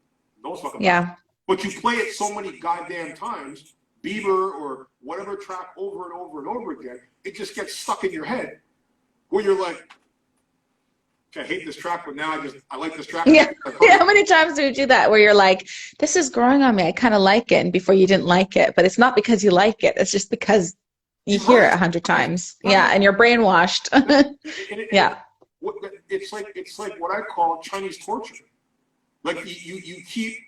no, it's not about it. But you play it so many goddamn times, Bieber or whatever track over and over and over again, it just gets stuck in your head, where you're like, okay, I hate this track, but now I like this track. Yeah. How many times do you do that where you're like, this is growing on me, I kind of like it, and before you didn't like it, but it's not because you like it, it's just because you hear it 100 times. Yeah, and you're brainwashed. Yeah. It's like what I call Chinese torture. Like you keep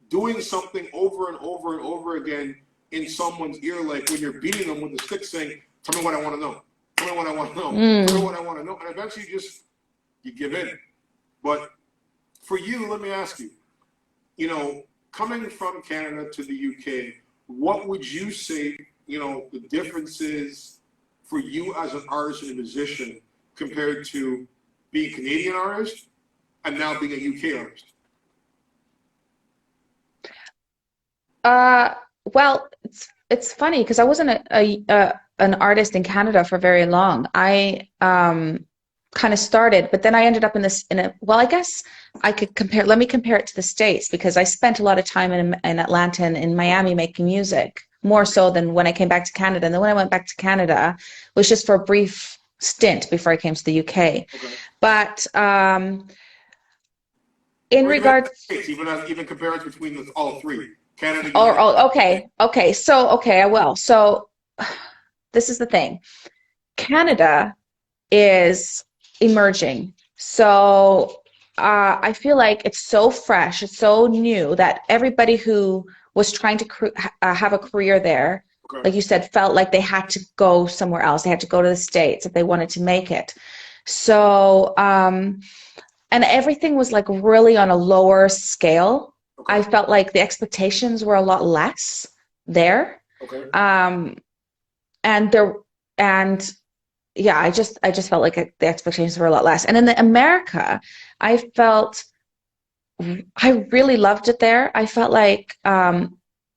doing something over and over and over again in someone's ear, like when you're beating them with a stick saying, tell me what I want to know. Tell me what I want to know. Tell me what I want to know. And eventually you give in. But for you, let me ask you, coming from Canada to the UK, what would you say, the difference is for you as an artist and a musician compared to being a Canadian artist and now being a UK artist? Well, it's funny because I wasn't an artist in Canada for very long. I kind of started, but then I ended up well, I guess let me compare it to the States, because I spent a lot of time in Atlanta and in Miami making music, more so than when I came back to Canada. And then when I went back to Canada, it was just for a brief stint before I came to the UK. Okay. But in regards, even comparing between all three, Canada. Okay. So, I will. So this is the thing. Canada is emerging. So I feel like it's so fresh, it's so new that everybody who was trying to have a career there, like you said, felt like they had to go somewhere else. They had to go to the States if they wanted to make it. So, and everything was like really on a lower scale. Okay. I felt like the expectations were a lot less there. Okay. Yeah, I just felt like the expectations were a lot less. And in America, I felt I really loved it there. I felt like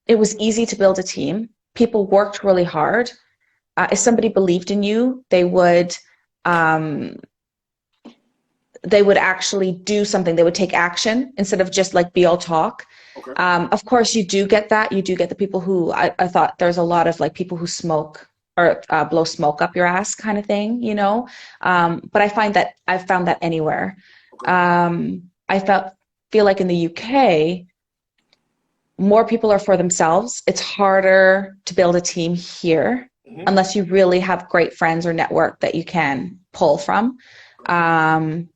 it was easy to build a team. People worked really hard. If somebody believed in you, they would actually do something. They would take action instead of just like be all talk. Okay. Of course, you do get that. You do get the people who I thought there's a lot of like people who smoke or blow smoke up your ass kind of thing, you know. But I've found that anywhere. Okay. Feel like in the UK, more people are for themselves. It's harder to build a team here unless you really have great friends or network that you can pull from. But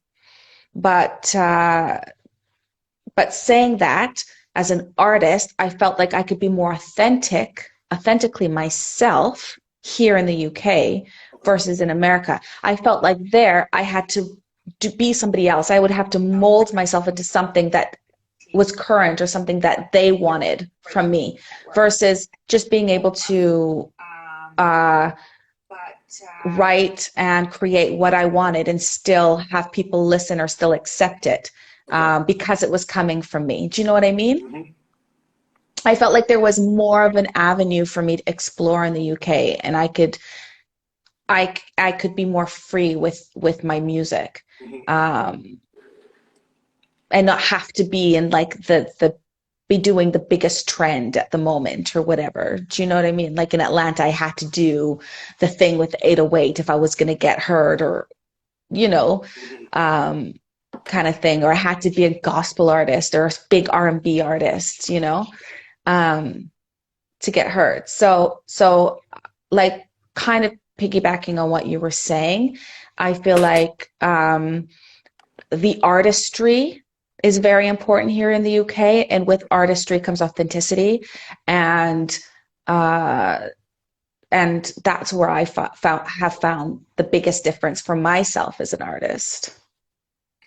saying that, as an artist, I felt like I could be more authentically myself here in the UK versus in America. I felt like there I had to be somebody else. I would have to mold myself into something that was current or something that they wanted from me versus just being able to write and create what I wanted and still have people listen or still accept it because it was coming from me. Do you know what I mean? I felt like there was more of an avenue for me to explore in the UK, and I could be more free with my music, and not have to be in like be doing the biggest trend at the moment or whatever. Do you know what I mean? Like in Atlanta, I had to do the thing with 808 if I was going to get heard, or you know, kind of thing, or I had to be a gospel artist or a big R&B artist, you know, to get heard. So like kind of piggybacking on what you were saying, I feel like the artistry is very important here in the UK, and with artistry comes authenticity, and that's where I have found the biggest difference for myself as an artist.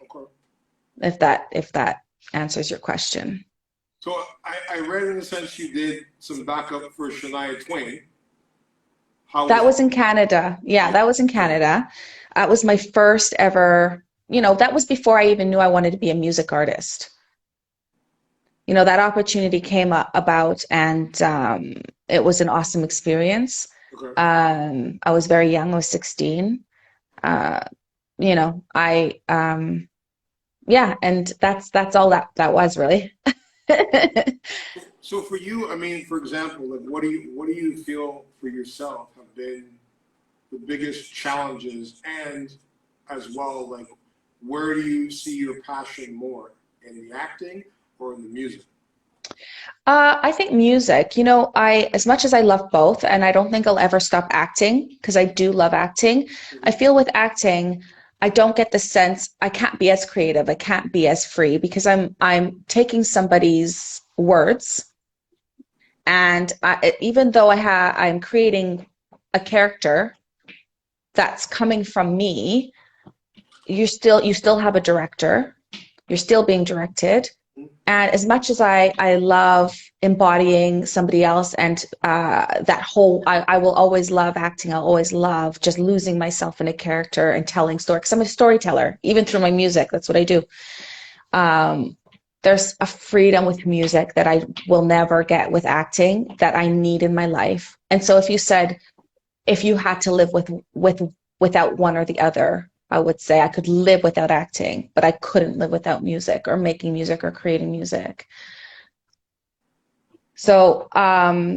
Okay. If that answers your question. So I read in a sense you did some backup for Shania Twain. That was in Canada. Yeah, that was in Canada. That was my first ever, you know, that was before I even knew I wanted to be a music artist. You know, that opportunity came about, and it was an awesome experience. Okay. I was very young. I was 16. You know, yeah, and that's all that was really. So for you, I mean, for example, like what do you feel for yourself have been the biggest challenges, and as well, like where do you see your passion more, in the acting or in the music? I think music, you know, as much as I love both, and I don't think I'll ever stop acting because I do love acting. I feel with acting, I don't get the sense I can't be as creative. I can't be as free because I'm taking somebody's words, and even though I'm creating a character that's coming from me, you still have a director. You're still being directed. And as much as I love embodying somebody else, and that whole, I will always love acting. I'll always love just losing myself in a character and telling story. Because I'm a storyteller, even through my music. That's what I do. There's a freedom with music that I will never get with acting that I need in my life. And so if you had to live without one or the other, I would say I could live without acting, but I couldn't live without music or making music or creating music. So, yeah.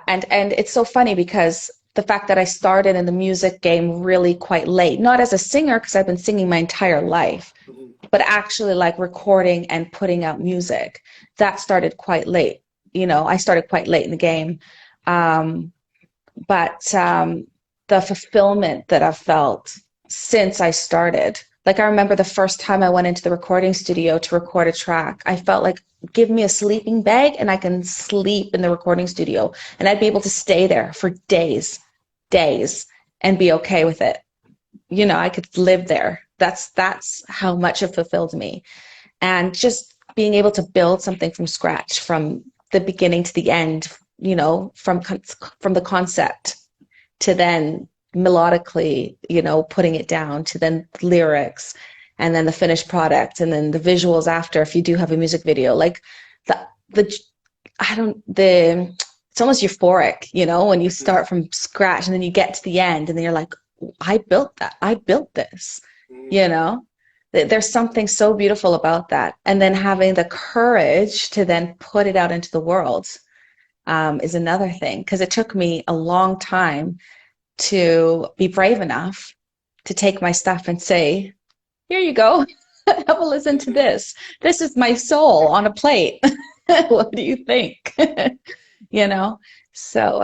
And it's so funny because the fact that I started in the music game really quite late, not as a singer, because I've been singing my entire life, but actually like recording and putting out music, that started quite late. You know, I started quite late in the game. But the fulfillment that I've felt since I started, like I remember the first time I went into the recording studio to record a track, I felt like, give me a sleeping bag and I can sleep in the recording studio, and I'd be able to stay there for days and be okay with it. You know, I could live there. That's how much it fulfilled me. And just being able to build something from scratch, from the beginning to the end, you know, from the concept to then melodically, you know, putting it down to then lyrics, and then the finished product, and then the visuals after, if you do have a music video, like it's almost euphoric, you know, when you start from scratch and then you get to the end and then you're like, I built this, you know. There's something so beautiful about that. And then having the courage to then put it out into the world. is another thing, because it took me a long time to be brave enough to take my stuff and say, here you go. Have a listen to this. This is my soul on a plate. What do you think? You know? So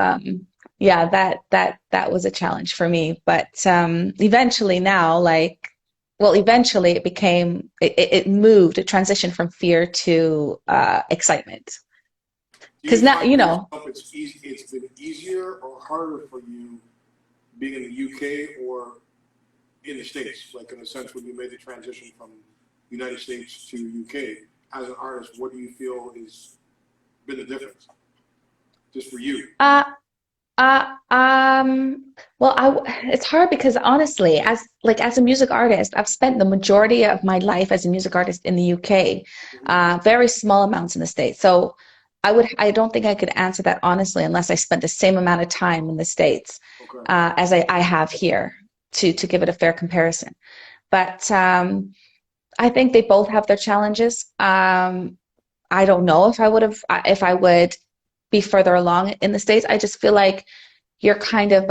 yeah, that was a challenge for me. But eventually now, like, well, eventually it became it moved, it transitioned from fear to excitement. Do Because you now, find you for know, yourself it's been easier or harder for you being in the UK or in the States? Like in a sense, when you made the transition from United States to UK as an artist, what do you feel has been the difference, just for you? uh well, it's hard because honestly, as a music artist, I've spent the majority of my life as a music artist in the UK, very small amounts in the States. So I don't think I could answer that honestly unless I spent the same amount of time in the States, Okay. as I have here to give it a fair comparison. But I think they both have their challenges. I don't know if I would be further along in the States. I just feel like you're kind of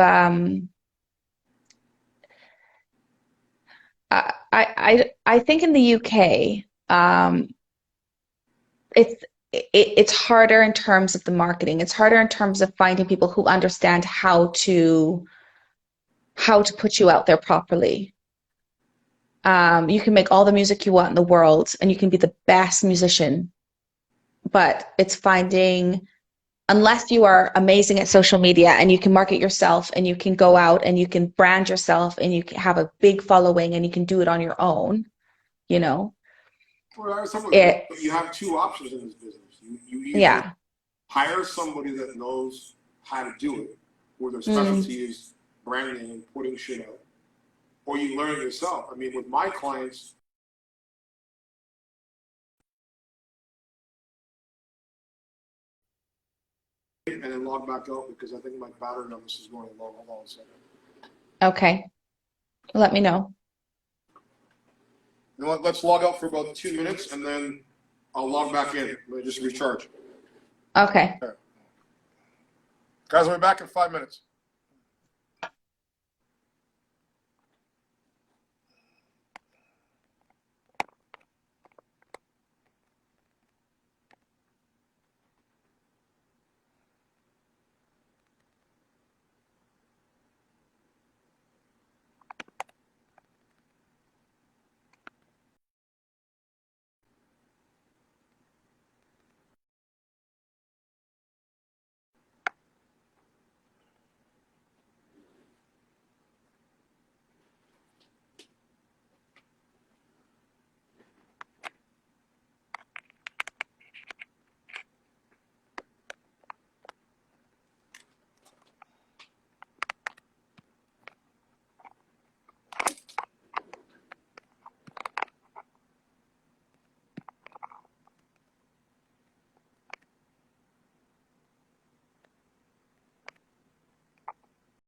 I think in the UK it's it's harder in terms of the marketing. It's harder in terms of finding people who understand how to put you out there properly. You can make all the music you want in the world and you can be the best musician, but it's finding, unless you are amazing at social media and you can market yourself and you can go out and you can brand yourself and you can have a big following and you can do it on your own, you know, Well, you it's, have two options in this business. You either yeah. hire somebody that knows how to do it, where their Mm, specialty is branding and putting shit out, or you learn it yourself. I mean, with my clients, and then log back out because I think my battery on this is going low. Hold on a second. okay. Let me know. You know what? Let's log out for about 2 minutes and then I'll log back in. Let me just recharge. Okay. Okay. Guys, I'll be back in 5 minutes.